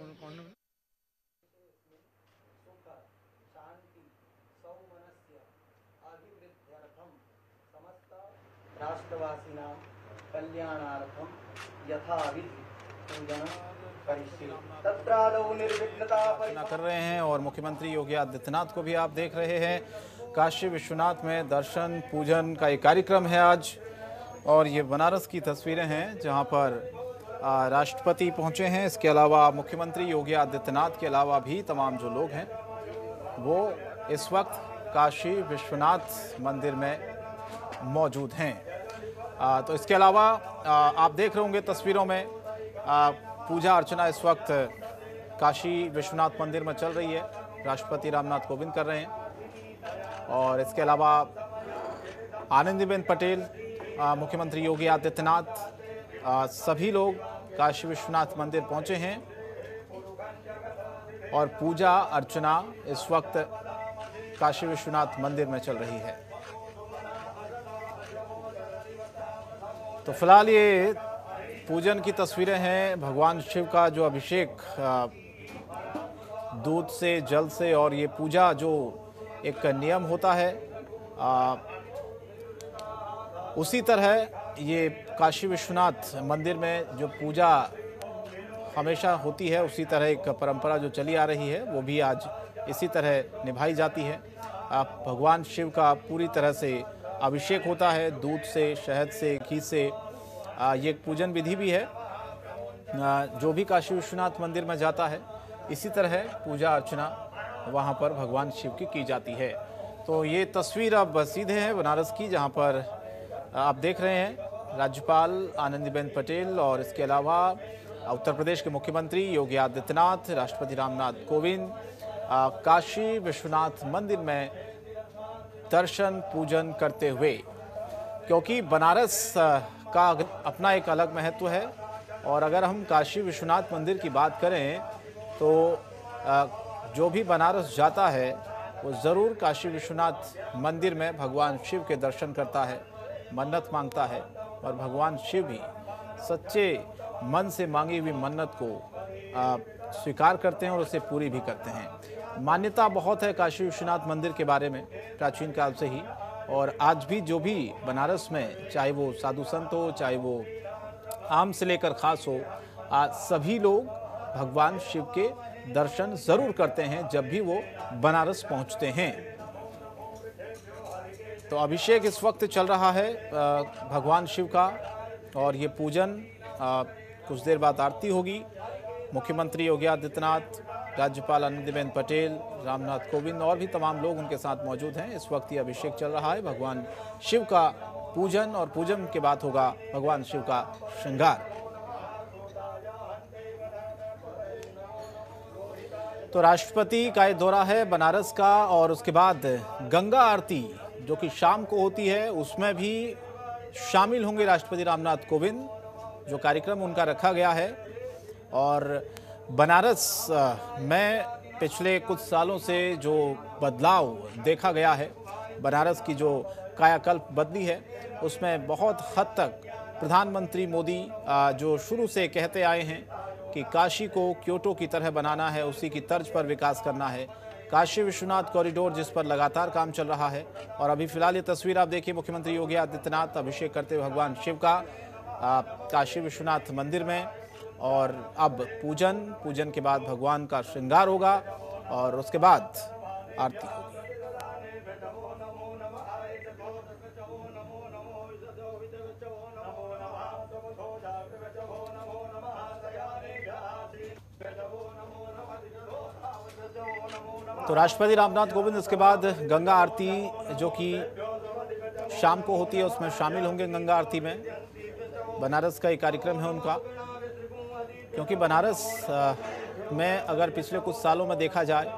कौन सुख शांति सौमनस्य अभिवृद्ध्यर्थम समस्त राष्ट्रवासिनां कल्याणार्थम यथाविधि पूजन अर्चना कर रहे हैं। और मुख्यमंत्री योगी आदित्यनाथ को भी आप देख रहे हैं। काशी विश्वनाथ में दर्शन पूजन का एक कार्यक्रम है आज। और ये बनारस की तस्वीरें हैं जहां पर राष्ट्रपति पहुंचे हैं। इसके अलावा मुख्यमंत्री योगी आदित्यनाथ के अलावा भी तमाम जो लोग हैं वो इस वक्त काशी विश्वनाथ मंदिर में मौजूद हैं। तो इसके अलावा आप देख रहे होंगे तस्वीरों में पूजा अर्चना इस वक्त काशी विश्वनाथ मंदिर में चल रही है। राष्ट्रपति रामनाथ कोविंद कर रहे हैं। और इसके अलावा आनंदीबेन पटेल, मुख्यमंत्री योगी आदित्यनाथ, सभी लोग काशी विश्वनाथ मंदिर पहुंचे हैं। और पूजा अर्चना इस वक्त काशी विश्वनाथ मंदिर में चल रही है। तो फिलहाल ये पूजन की तस्वीरें हैं। भगवान शिव का जो अभिषेक दूध से, जल से, और ये पूजा जो एक नियम होता है उसी तरह ये काशी विश्वनाथ मंदिर में जो पूजा हमेशा होती है उसी तरह एक परंपरा जो चली आ रही है वो भी आज इसी तरह निभाई जाती है। भगवान शिव का पूरी तरह से अभिषेक होता है दूध से, शहद से, घी से। ये एक पूजन विधि भी है। जो भी काशी विश्वनाथ मंदिर में जाता है इसी तरह पूजा अर्चना वहाँ पर भगवान शिव की जाती है। तो ये तस्वीर अब सीधे है बनारस की, जहाँ पर आप देख रहे हैं राज्यपाल आनंदीबेन पटेल और इसके अलावा उत्तर प्रदेश के मुख्यमंत्री योगी आदित्यनाथ, राष्ट्रपति रामनाथ कोविंद काशी विश्वनाथ मंदिर में दर्शन पूजन करते हुए। क्योंकि बनारस का अपना एक अलग महत्व है। और अगर हम काशी विश्वनाथ मंदिर की बात करें तो जो भी बनारस जाता है वो ज़रूर काशी विश्वनाथ मंदिर में भगवान शिव के दर्शन करता है, मन्नत मांगता है। और भगवान शिव भी सच्चे मन से मांगी हुई मन्नत को स्वीकार करते हैं और उसे पूरी भी करते हैं। मान्यता बहुत है काशी विश्वनाथ मंदिर के बारे में प्राचीन काल से ही। और आज भी जो भी बनारस में, चाहे वो साधु संत हो, चाहे वो आम से लेकर खास हो, सभी लोग भगवान शिव के दर्शन जरूर करते हैं जब भी वो बनारस पहुंचते हैं। तो अभिषेक इस वक्त चल रहा है भगवान शिव का। और ये पूजन कुछ देर बाद आरती होगी। मुख्यमंत्री योगी आदित्यनाथ, राज्यपाल आनंदीबेन पटेल, रामनाथ कोविंद और भी तमाम लोग उनके साथ मौजूद हैं। इस वक्त ये अभिषेक चल रहा है भगवान शिव का पूजन। और पूजन के बाद होगा भगवान शिव का श्रृंगार। तो राष्ट्रपति का ये दौरा है बनारस का। और उसके बाद गंगा आरती जो कि शाम को होती है उसमें भी शामिल होंगे राष्ट्रपति रामनाथ कोविंद। जो कार्यक्रम उनका रखा गया है। और बनारस में पिछले कुछ सालों से जो बदलाव देखा गया है, बनारस की जो कायाकल्प बदली है, उसमें बहुत हद तक प्रधानमंत्री मोदी जो शुरू से कहते आए हैं कि काशी को क्योटो की तरह बनाना है, उसी की तर्ज पर विकास करना है। काशी विश्वनाथ कॉरिडोर जिस पर लगातार काम चल रहा है। और अभी फिलहाल ये तस्वीर आप देखिए मुख्यमंत्री योगी आदित्यनाथ अभिषेक करते हुए भगवान शिव का काशी विश्वनाथ मंदिर में। और अब पूजन के बाद भगवान का श्रृंगार होगा और उसके बाद आरती होगी। तो राष्ट्रपति रामनाथ कोविंद इसके बाद गंगा आरती जो कि शाम को होती है उसमें शामिल होंगे। गंगा आरती में बनारस का एक कार्यक्रम है उनका। क्योंकि बनारस में अगर पिछले कुछ सालों में देखा जाए,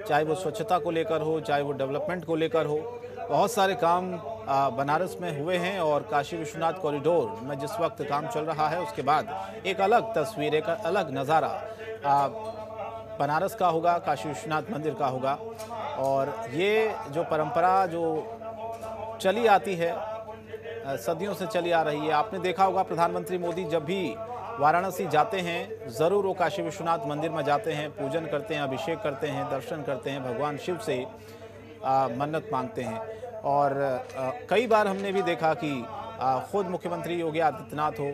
चाहे वो स्वच्छता को लेकर हो, चाहे वो डेवलपमेंट को लेकर हो, बहुत सारे काम बनारस में हुए हैं। और काशी विश्वनाथ कॉरिडोर में जिस वक्त काम चल रहा है उसके बाद एक अलग तस्वीर, एक अलग नज़ारा बनारस का होगा, काशी विश्वनाथ मंदिर का होगा। और ये जो परंपरा जो चली आती है, सदियों से चली आ रही है। आपने देखा होगा प्रधानमंत्री मोदी जब भी वाराणसी जाते हैं ज़रूर वो काशी विश्वनाथ मंदिर में जाते हैं, पूजन करते हैं, अभिषेक करते हैं, दर्शन करते हैं, भगवान शिव से मन्नत मांगते हैं। और कई बार हमने भी देखा कि खुद मुख्यमंत्री योगी आदित्यनाथ हो,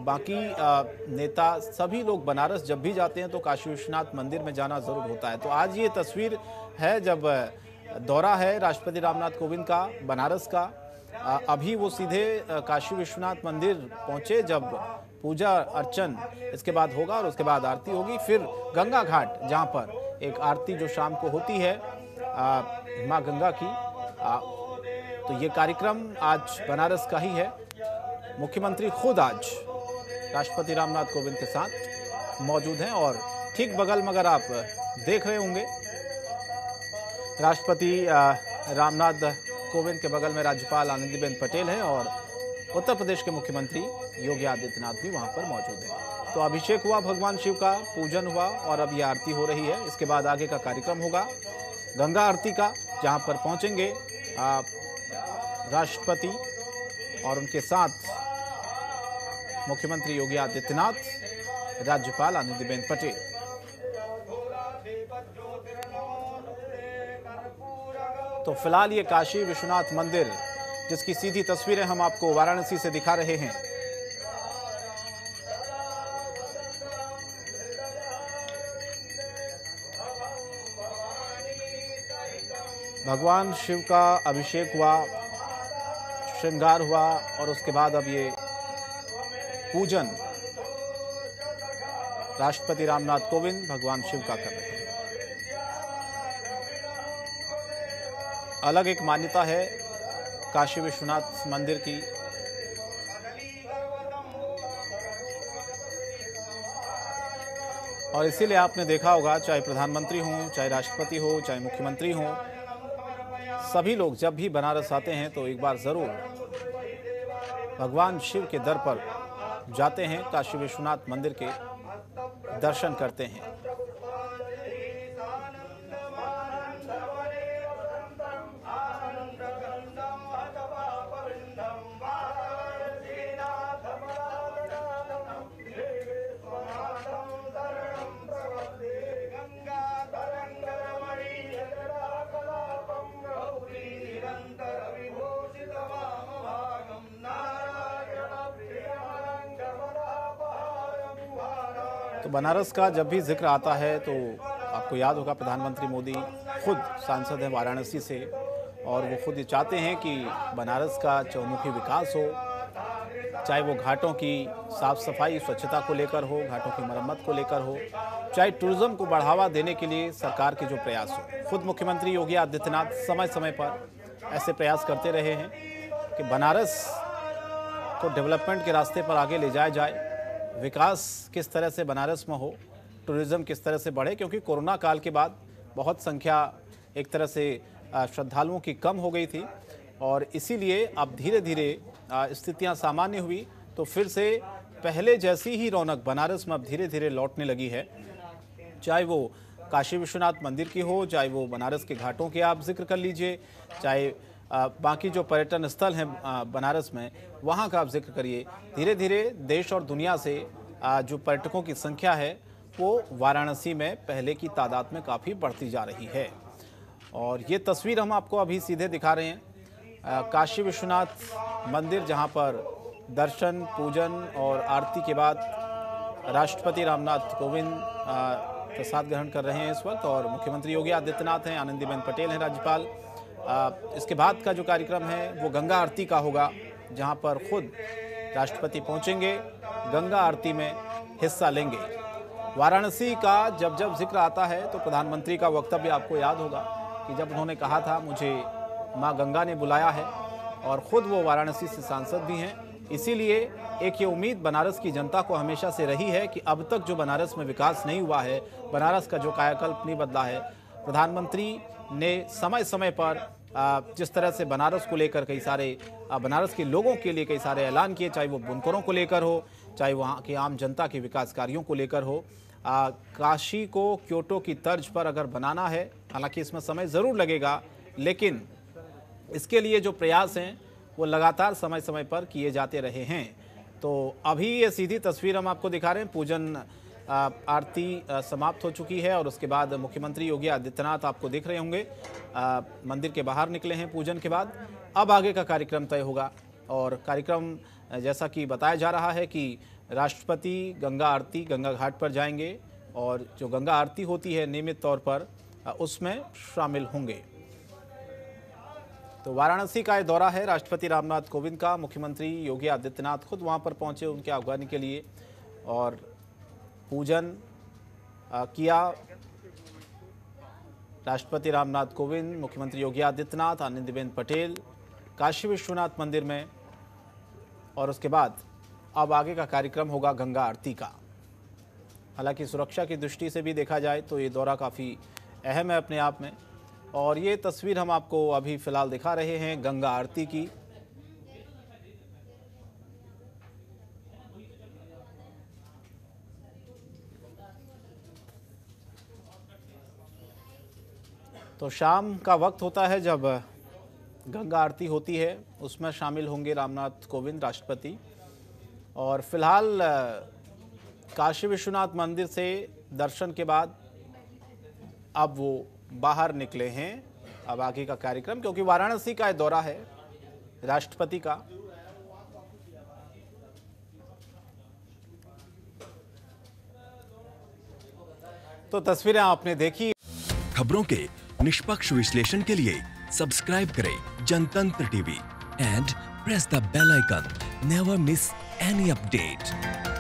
बाकी नेता सभी लोग बनारस जब भी जाते हैं तो काशी विश्वनाथ मंदिर में जाना ज़रूर होता है। तो आज ये तस्वीर है जब दौरा है राष्ट्रपति रामनाथ कोविंद का बनारस का। अभी वो सीधे काशी विश्वनाथ मंदिर पहुंचे, जब पूजा अर्चन इसके बाद होगा और उसके बाद आरती होगी, फिर गंगा घाट जहां पर एक आरती जो शाम को होती है माँ गंगा की। तो ये कार्यक्रम आज बनारस का ही है। मुख्यमंत्री खुद आज राष्ट्रपति रामनाथ कोविंद के साथ मौजूद हैं और ठीक बगल में अगर आप देख रहे होंगे राष्ट्रपति रामनाथ कोविंद के बगल में राज्यपाल आनंदीबेन पटेल हैं और उत्तर प्रदेश के मुख्यमंत्री योगी आदित्यनाथ भी वहां पर मौजूद हैं। तो अभिषेक हुआ भगवान शिव का, पूजन हुआ और अब ये आरती हो रही है। इसके बाद आगे का कार्यक्रम होगा गंगा आरती का, जहां पर पहुंचेंगे राष्ट्रपति और उनके साथ मुख्यमंत्री योगी आदित्यनाथ, राज्यपाल आनंदीबेन पटेल। तो फिलहाल ये काशी विश्वनाथ मंदिर जिसकी सीधी तस्वीरें हम आपको वाराणसी से दिखा रहे हैं। भगवान शिव का अभिषेक हुआ, श्रृंगार हुआ और उसके बाद अब ये पूजन राष्ट्रपति रामनाथ कोविंद भगवान शिव का कर रहे हैं। अलग एक मान्यता है काशी विश्वनाथ मंदिर की। और इसीलिए आपने देखा होगा, चाहे प्रधानमंत्री हों, चाहे राष्ट्रपति हो, चाहे मुख्यमंत्री हों, सभी लोग जब भी बनारस आते हैं तो एक बार जरूर भगवान शिव के दर पर जाते हैं, काशी विश्वनाथ मंदिर के दर्शन करते हैं। तो बनारस का जब भी जिक्र आता है तो आपको याद होगा प्रधानमंत्री मोदी खुद सांसद हैं वाराणसी से और वो खुद ये चाहते हैं कि बनारस का चौमुखी विकास हो, चाहे वो घाटों की साफ सफाई स्वच्छता को लेकर हो, घाटों की मरम्मत को लेकर हो, चाहे टूरिज्म को बढ़ावा देने के लिए सरकार के जो प्रयास हो। खुद मुख्यमंत्री योगी आदित्यनाथ समय समय पर ऐसे प्रयास करते रहे हैं कि बनारस को डेवलपमेंट के रास्ते पर आगे ले जाया जाए, विकास किस तरह से बनारस में हो, टूरिज़्म किस तरह से बढ़े, क्योंकि कोरोना काल के बाद बहुत संख्या एक तरह से श्रद्धालुओं की कम हो गई थी और इसीलिए अब धीरे धीरे स्थितियां सामान्य हुई तो फिर से पहले जैसी ही रौनक बनारस में अब धीरे धीरे लौटने लगी है। चाहे वो काशी विश्वनाथ मंदिर की हो, चाहे वो बनारस के घाटों के आप जिक्र कर लीजिए, चाहे बाकी जो पर्यटन स्थल हैं बनारस में वहाँ का आप जिक्र करिए। धीरे धीरे देश और दुनिया से जो पर्यटकों की संख्या है वो वाराणसी में पहले की तादाद में काफ़ी बढ़ती जा रही है। और ये तस्वीर हम आपको अभी सीधे दिखा रहे हैं काशी विश्वनाथ मंदिर, जहाँ पर दर्शन, पूजन और आरती के बाद राष्ट्रपति रामनाथ कोविंद प्रसाद ग्रहण कर रहे हैं इस वक्त और मुख्यमंत्री योगी आदित्यनाथ हैं, आनंदीबेन पटेल हैं राज्यपाल। इसके बाद का जो कार्यक्रम है वो गंगा आरती का होगा, जहां पर खुद राष्ट्रपति पहुंचेंगे, गंगा आरती में हिस्सा लेंगे। वाराणसी का जब जब जिक्र आता है तो प्रधानमंत्री का वक्तव्य आपको याद होगा कि जब उन्होंने कहा था मुझे माँ गंगा ने बुलाया है, और ख़ुद वो वाराणसी से सांसद भी हैं। इसीलिए एक ये उम्मीद बनारस की जनता को हमेशा से रही है कि अब तक जो बनारस में विकास नहीं हुआ है, बनारस का जो कायाकल्प नहीं बदला है, प्रधानमंत्री ने समय समय पर जिस तरह से बनारस को लेकर कई सारे बनारस के लोगों के लिए कई सारे ऐलान किए, चाहे वो बुनकरों को लेकर हो, चाहे वहाँ की आम जनता के विकास कार्यों को लेकर हो। काशी को क्योटो की तर्ज पर अगर बनाना है, हालांकि इसमें समय ज़रूर लगेगा, लेकिन इसके लिए जो प्रयास हैं वो लगातार समय समय पर किए जाते रहे हैं। तो अभी ये सीधी तस्वीर हम आपको दिखा रहे हैं। पूजन आरती समाप्त हो चुकी है और उसके बाद मुख्यमंत्री योगी आदित्यनाथ आपको दिख रहे होंगे मंदिर के बाहर निकले हैं पूजन के बाद। अब आगे का कार्यक्रम तय होगा और कार्यक्रम जैसा कि बताया जा रहा है कि राष्ट्रपति गंगा आरती गंगा घाट पर जाएंगे और जो गंगा आरती होती है नियमित तौर पर उसमें शामिल होंगे। तो वाराणसी का ये दौरा है राष्ट्रपति रामनाथ कोविंद का। मुख्यमंत्री योगी आदित्यनाथ खुद वहां पर पहुंचे उनके आगवानी के लिए और पूजन किया। राष्ट्रपति रामनाथ कोविंद, मुख्यमंत्री योगी आदित्यनाथ, आनंदीबेन पटेल काशी विश्वनाथ मंदिर में और उसके बाद अब आगे का कार्यक्रम होगा गंगा आरती का। हालांकि सुरक्षा की दृष्टि से भी देखा जाए तो ये दौरा काफ़ी अहम है अपने आप में। और ये तस्वीर हम आपको अभी फिलहाल दिखा रहे हैं गंगा आरती की। तो शाम का वक्त होता है जब गंगा आरती होती है, उसमें शामिल होंगे रामनाथ कोविंद राष्ट्रपति। और फिलहाल काशी विश्वनाथ मंदिर से दर्शन के बाद अब वो बाहर निकले हैं। अब आगे का कार्यक्रम, क्योंकि वाराणसी का दौरा है राष्ट्रपति का। तो तस्वीरें आपने देखी। खबरों के निष्पक्ष विश्लेषण के लिए सब्सक्राइब करें Jantantra TV and press the bell icon. Never miss any update.